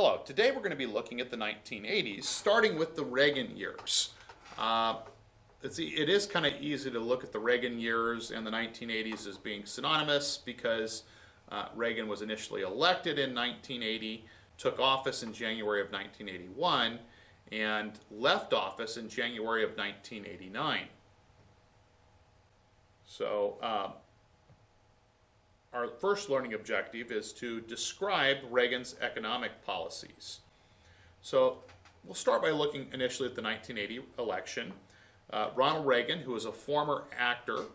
Hello, today we're going to be looking at the 1980s, starting with the Reagan years. It is kind of easy to look at the Reagan years and the 1980s as being synonymous because Reagan was initially elected in 1980, took office in January of 1981, and left office in January of 1989. So our first learning objective is to describe Reagan's economic policies. So we'll start by looking initially at the 1980 election. Ronald Reagan, who was a former actor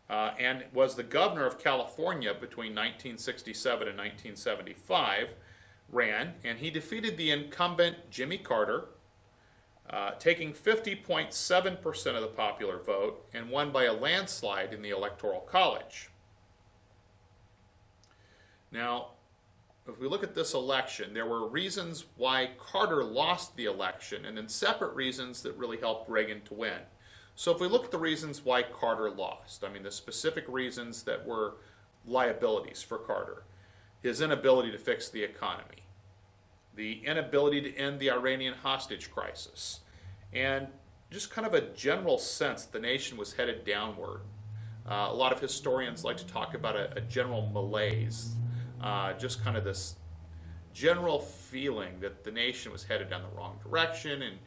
and was the governor of California between 1967 and 1975, ran, and he defeated the incumbent Jimmy Carter, taking 50.7% of the popular vote and won by a landslide in the Electoral College. Now, if we look at this election, there were reasons why Carter lost the election and then separate reasons that really helped Reagan to win. So if we look at the reasons why Carter lost, the specific reasons that were liabilities for Carter: his inability to fix the economy, the inability to end the Iranian hostage crisis, and just kind of a general sense the nation was headed downward. A lot of historians like to talk about a general malaise. Just kind of this general feeling that the nation was headed down the wrong direction, and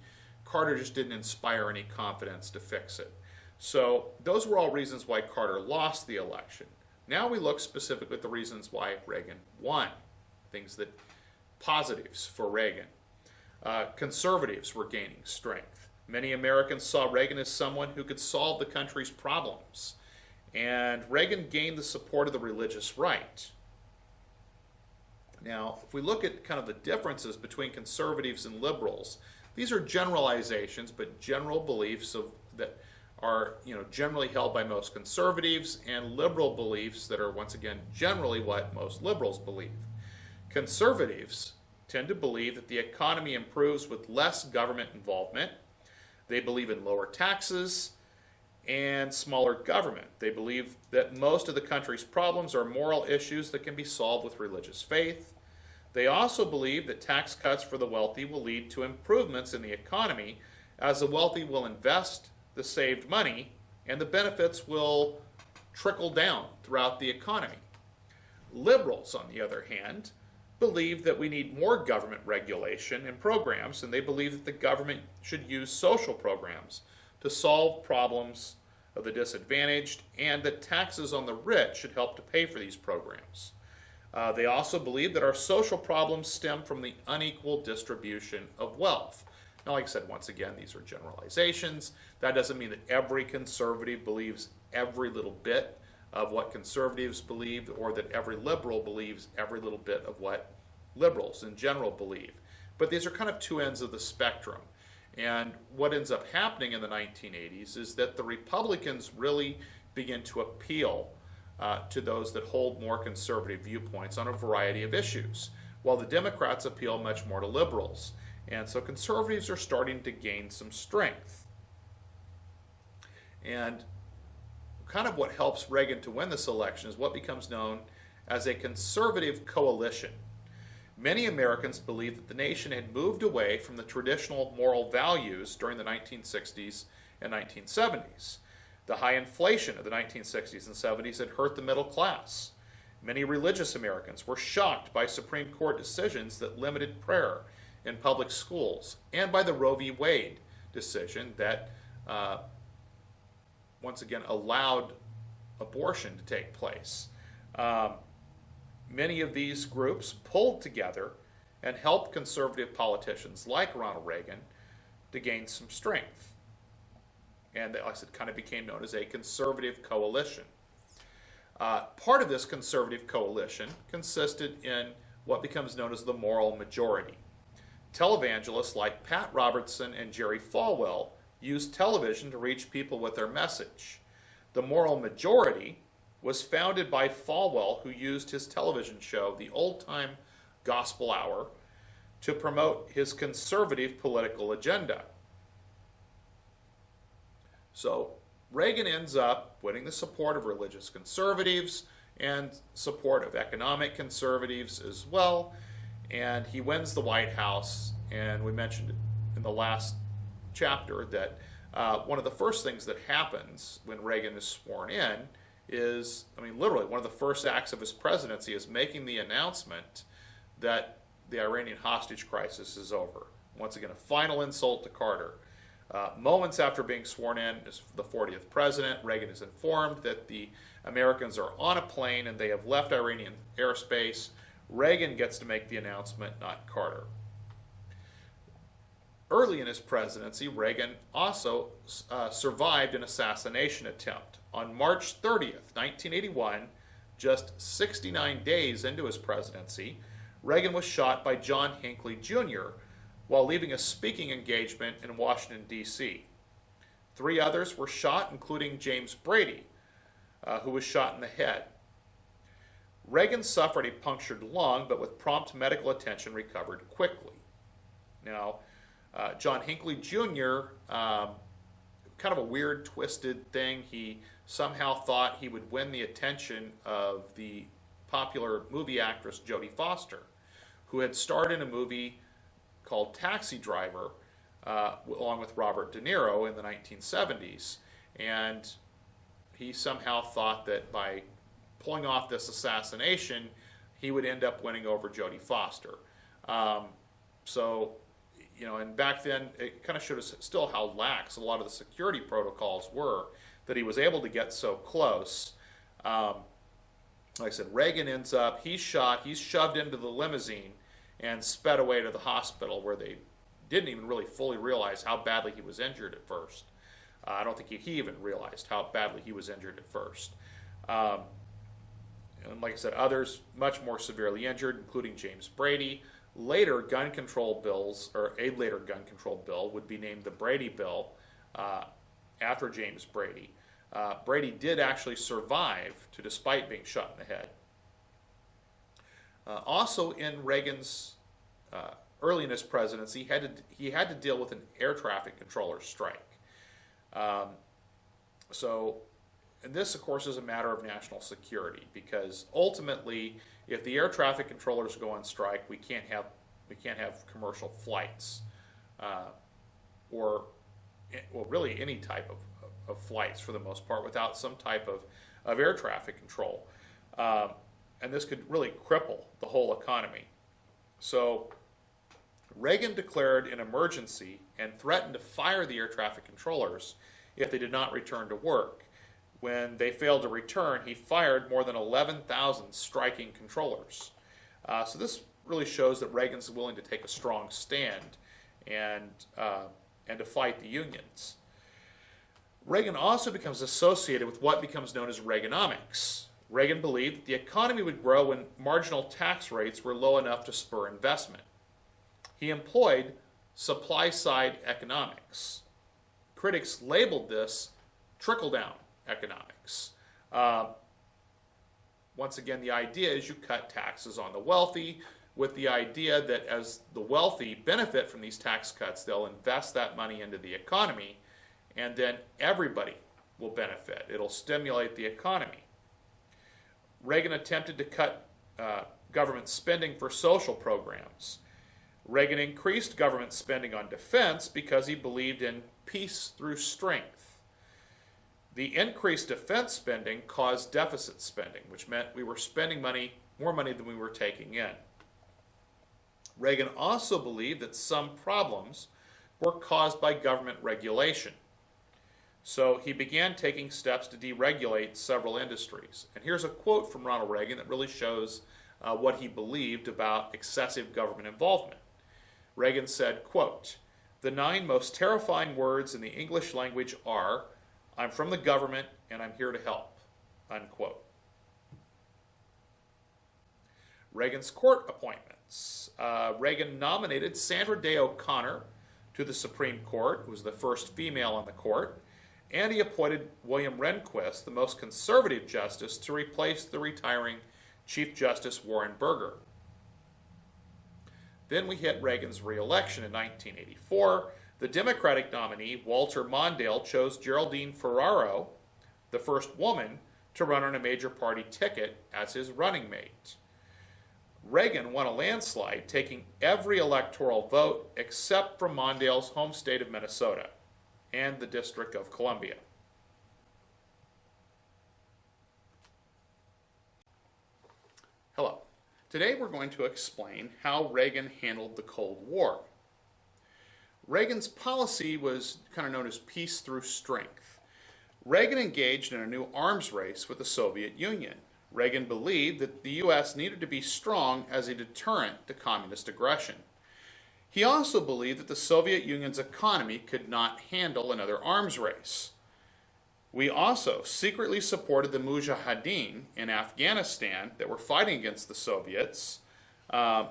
Carter just didn't inspire any confidence to fix it. So those were all reasons why Carter lost the election. Now we look specifically at the reasons why Reagan won, positives for Reagan. Conservatives were gaining strength. Many Americans saw Reagan as someone who could solve the country's problems, and Reagan gained the support of the religious right. Now, if we look at kind of the differences between conservatives and liberals, these are generalizations, but general beliefs that are generally held by most conservatives, and liberal beliefs that are, once again, generally what most liberals believe. Conservatives tend to believe that the economy improves with less government involvement. They believe in lower taxes and smaller government. They believe that most of the country's problems are moral issues that can be solved with religious faith. They also believe that tax cuts for the wealthy will lead to improvements in the economy, as the wealthy will invest the saved money and the benefits will trickle down throughout the economy. Liberals, on the other hand, believe that we need more government regulation and programs, and they believe that the government should use social programs to solve problems of the disadvantaged, and that taxes on the rich should help to pay for these programs. They also believe that our social problems stem from the unequal distribution of wealth. Now, like I said, once again, these are generalizations. That doesn't mean that every conservative believes every little bit of what conservatives believe, or that every liberal believes every little bit of what liberals in general believe. But these are kind of two ends of the spectrum. And what ends up happening in the 1980s is that the Republicans really begin to appeal to those that hold more conservative viewpoints on a variety of issues, while the Democrats appeal much more to liberals. And so conservatives are starting to gain some strength. And kind of what helps Reagan to win this election is what becomes known as a conservative coalition. Many Americans believe that the nation had moved away from the traditional moral values during the 1960s and 1970s. The high inflation of the 1960s and 70s had hurt the middle class. Many religious Americans were shocked by Supreme Court decisions that limited prayer in public schools, and by the Roe v. Wade decision that once again allowed abortion to take place. Many of these groups pulled together and helped conservative politicians like Ronald Reagan to gain some strength. And like I said, kind of became known as a conservative coalition. Part of this conservative coalition consisted in what becomes known as the moral majority. Televangelists like Pat Robertson and Jerry Falwell used television to reach people with their message. The moral majority was founded by Falwell, who used his television show, The Old Time Gospel Hour, to promote his conservative political agenda. So Reagan ends up winning the support of religious conservatives and support of economic conservatives as well. and he wins the White House. And we mentioned in the last chapter that one of the first things that happens when Reagan is sworn in is, I mean, literally one of the first acts of his presidency is making the announcement that the Iranian hostage crisis is over. Once again, a final insult to Carter. Moments after being sworn in as the 40th president, Reagan is informed that the Americans are on a plane and they have left Iranian airspace. Reagan gets to make the announcement, not Carter. Early in his presidency, Reagan also survived an assassination attempt. On March 30th, 1981, just 69 days into his presidency, Reagan was shot by John Hinckley Jr. while leaving a speaking engagement in Washington, D.C. 3 others were shot, including James Brady, who was shot in the head. Reagan suffered a punctured lung, but with prompt medical attention recovered quickly. Now, John Hinckley Jr., kind of a weird, twisted thing. He somehow thought he would win the attention of the popular movie actress Jodie Foster, who had starred in a movie called Taxi Driver, along with Robert De Niro in the 1970s. And he somehow thought that by pulling off this assassination, he would end up winning over Jodie Foster. And back then, it kind of showed us still how lax a lot of the security protocols were, that he was able to get so close. Like I said, Reagan ends up, he's shot, he's shoved into the limousine and sped away to the hospital, where they didn't even really fully realize how badly he was injured at first. I don't think he even realized how badly he was injured at first. And like I said, others much more severely injured, including James Brady. Later gun control bills, or a later gun control bill, would be named the Brady Bill after James Brady. Brady did actually survive, despite being shot in the head. Also in Reagan's early in his presidency, he had to deal with an air traffic controller strike. And this, of course, is a matter of national security, because ultimately, if the air traffic controllers go on strike, we can't have commercial flights, or really any type of flights for the most part, without some type of air traffic control. And this could really cripple the whole economy. So Reagan declared an emergency and threatened to fire the air traffic controllers if they did not return to work. When they failed to return, he fired more than 11,000 striking controllers. So this really shows that Reagan's willing to take a strong stand and to fight the unions. Reagan also becomes associated with what becomes known as Reaganomics. Reagan believed that the economy would grow when marginal tax rates were low enough to spur investment. He employed supply-side economics. Critics labeled this trickle-down economics. Once again, the idea is you cut taxes on the wealthy, with the idea that as the wealthy benefit from these tax cuts, they'll invest that money into the economy, and then everybody will benefit. It'll stimulate the economy. Reagan attempted to cut government spending for social programs. Reagan increased government spending on defense because he believed in peace through strength. The increased defense spending caused deficit spending, which meant we were spending more money than we were taking in. Reagan also believed that some problems were caused by government regulation. So he began taking steps to deregulate several industries. And here's a quote from Ronald Reagan that really shows what he believed about excessive government involvement. Reagan said, quote, "The 9 most terrifying words in the English language are, 'I'm from the government and I'm here to help,'" unquote. Reagan's court appointments. Reagan nominated Sandra Day O'Connor to the Supreme Court, who was the first female on the court, and he appointed William Rehnquist, the most conservative justice, to replace the retiring Chief Justice Warren Burger. Then we hit Reagan's re-election in 1984. The Democratic nominee, Walter Mondale, chose Geraldine Ferraro, the first woman to run on a major party ticket, as his running mate. Reagan won a landslide, taking every electoral vote except for Mondale's home state of Minnesota and the District of Columbia. Hello. Today we're going to explain how Reagan handled the Cold War. Reagan's policy was kind of known as peace through strength. Reagan engaged in a new arms race with the Soviet Union. Reagan believed that the U.S. needed to be strong as a deterrent to communist aggression. He also believed that the Soviet Union's economy could not handle another arms race. We also secretly supported the Mujahideen in Afghanistan that were fighting against the Soviets, and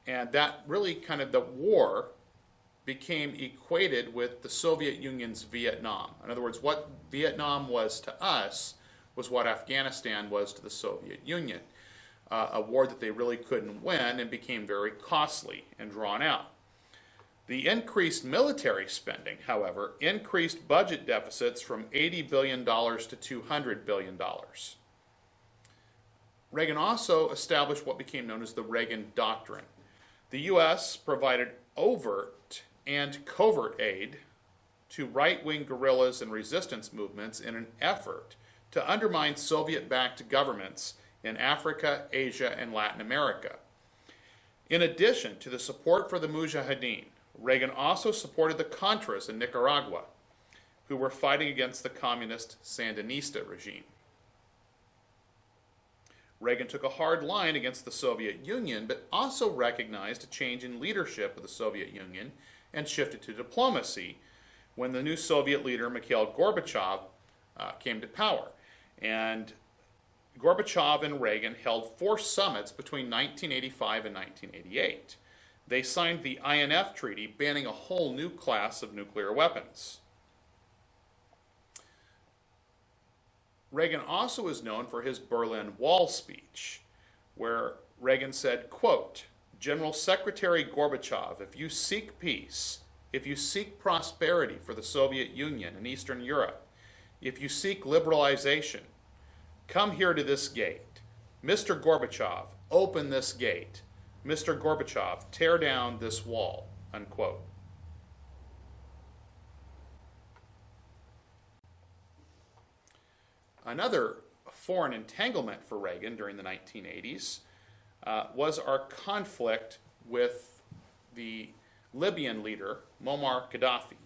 that really kind of the war became equated with the Soviet Union's Vietnam. In other words, what Vietnam was to us was what Afghanistan was to the Soviet Union, a war that they really couldn't win and became very costly and drawn out. The increased military spending, however, increased budget deficits from $80 billion to $200 billion. Reagan also established what became known as the Reagan Doctrine. The U.S. provided overt and covert aid to right-wing guerrillas and resistance movements in an effort to undermine Soviet-backed governments in Africa, Asia, and Latin America. In addition to the support for the Mujahideen, Reagan also supported the Contras in Nicaragua, who were fighting against the communist Sandinista regime. Reagan took a hard line against the Soviet Union, but also recognized a change in leadership of the Soviet Union and shifted to diplomacy when the new Soviet leader, Mikhail Gorbachev, came to power. And Gorbachev and Reagan held 4 summits between 1985 and 1988. They signed the INF Treaty, banning a whole new class of nuclear weapons. Reagan also is known for his Berlin Wall speech, where Reagan said, quote, "General Secretary Gorbachev, if you seek peace, if you seek prosperity for the Soviet Union and Eastern Europe, if you seek liberalization, come here to this gate. Mr. Gorbachev, open this gate. Mr. Gorbachev, tear down this wall," unquote. Another foreign entanglement for Reagan during the 1980s was our conflict with the Libyan leader, Muammar Gaddafi.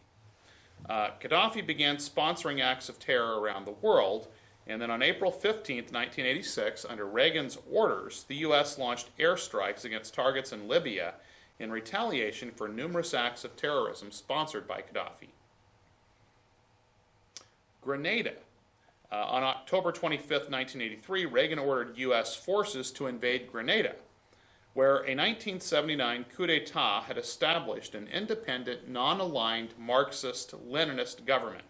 Gaddafi began sponsoring acts of terror around the world, and then on April 15, 1986, under Reagan's orders, the U.S. launched airstrikes against targets in Libya in retaliation for numerous acts of terrorism sponsored by Gaddafi. Grenada. On October 25, 1983, Reagan ordered U.S. forces to invade Grenada, where a 1979 coup d'etat had established an independent, non-aligned Marxist-Leninist government.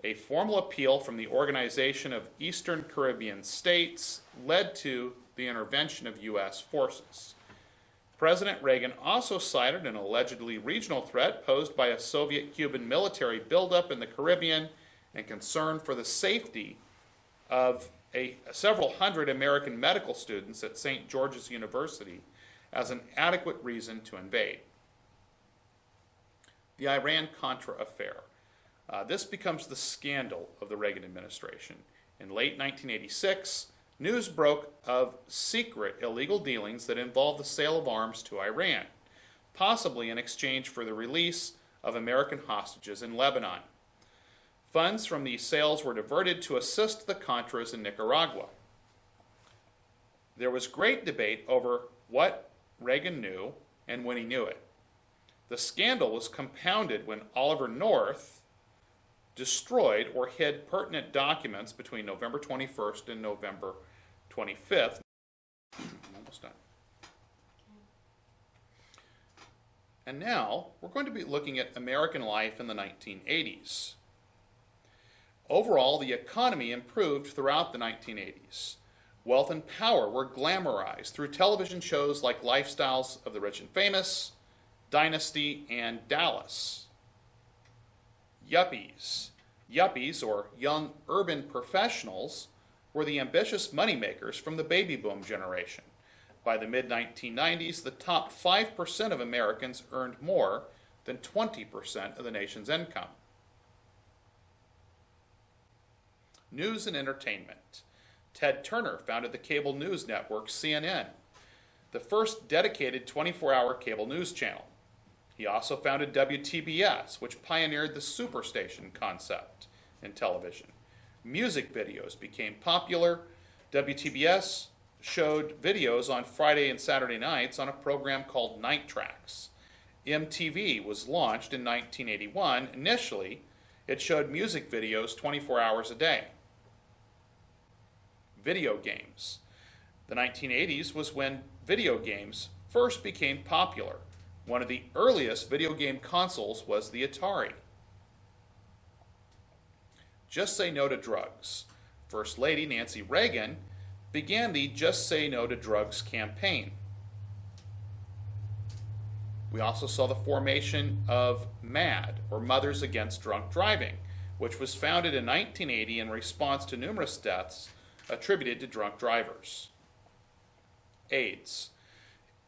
A formal appeal from the Organization of Eastern Caribbean States led to the intervention of U.S. forces. President Reagan also cited an allegedly regional threat posed by a Soviet-Cuban military buildup in the Caribbean and concern for the safety of several hundred American medical students at St. George's University as an adequate reason to invade. The Iran-Contra affair. This becomes the scandal of the Reagan administration. In late 1986, news broke of secret illegal dealings that involved the sale of arms to Iran, possibly in exchange for the release of American hostages in Lebanon. Funds from these sales were diverted to assist the Contras in Nicaragua. There was great debate over what Reagan knew and when he knew it. The scandal was compounded when Oliver North destroyed or hid pertinent documents between November 21st and November 25th. I'm almost done. And now we're going to be looking at American life in the 1980s. Overall, the economy improved throughout the 1980s. Wealth and power were glamorized through television shows like Lifestyles of the Rich and Famous, Dynasty, and Dallas. Yuppies. Yuppies, or young urban professionals, were the ambitious moneymakers from the baby boom generation. By the mid-1990s, the top 5% of Americans earned more than 20% of the nation's income. News and entertainment. Ted Turner founded the cable news network CNN, the first dedicated 24-hour cable news channel. He also founded WTBS, which pioneered the superstation concept in television. Music videos became popular. WTBS showed videos on Friday and Saturday nights on a program called Night Tracks. MTV was launched in 1981. Initially, it showed music videos 24 hours a day. Video games. The 1980s was when video games first became popular. One of the earliest video game consoles was the Atari. Just Say No to Drugs. First Lady Nancy Reagan began the Just Say No to Drugs campaign. We also saw the formation of MAD, or Mothers Against Drunk Driving, which was founded in 1980 in response to numerous deaths attributed to drunk drivers. AIDS.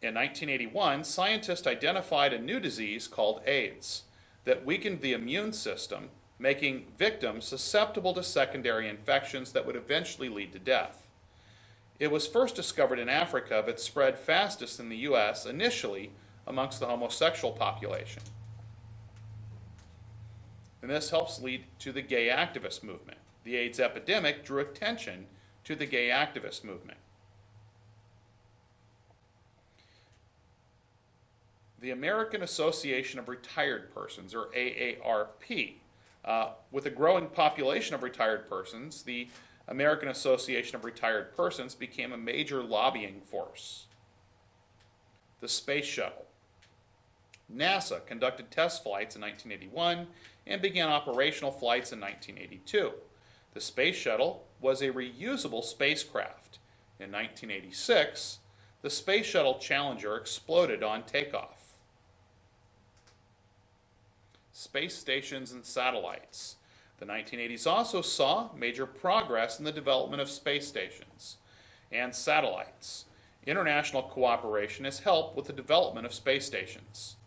In 1981, scientists identified a new disease called AIDS that weakened the immune system, making victims susceptible to secondary infections that would eventually lead to death. It was first discovered in Africa, but spread fastest in the U.S., initially amongst the homosexual population. And this helps lead to the gay activist movement. The AIDS epidemic drew attention to the gay activist movement. The American Association of Retired Persons, or AARP. With a growing population of retired persons, the American Association of Retired Persons became a major lobbying force. The Space Shuttle. NASA conducted test flights in 1981 and began operational flights in 1982. The Space Shuttle was a reusable spacecraft. In 1986, the Space Shuttle Challenger exploded on takeoff. Space stations and satellites. The 1980s also saw major progress in the development of space stations and satellites. International cooperation has helped with the development of space stations.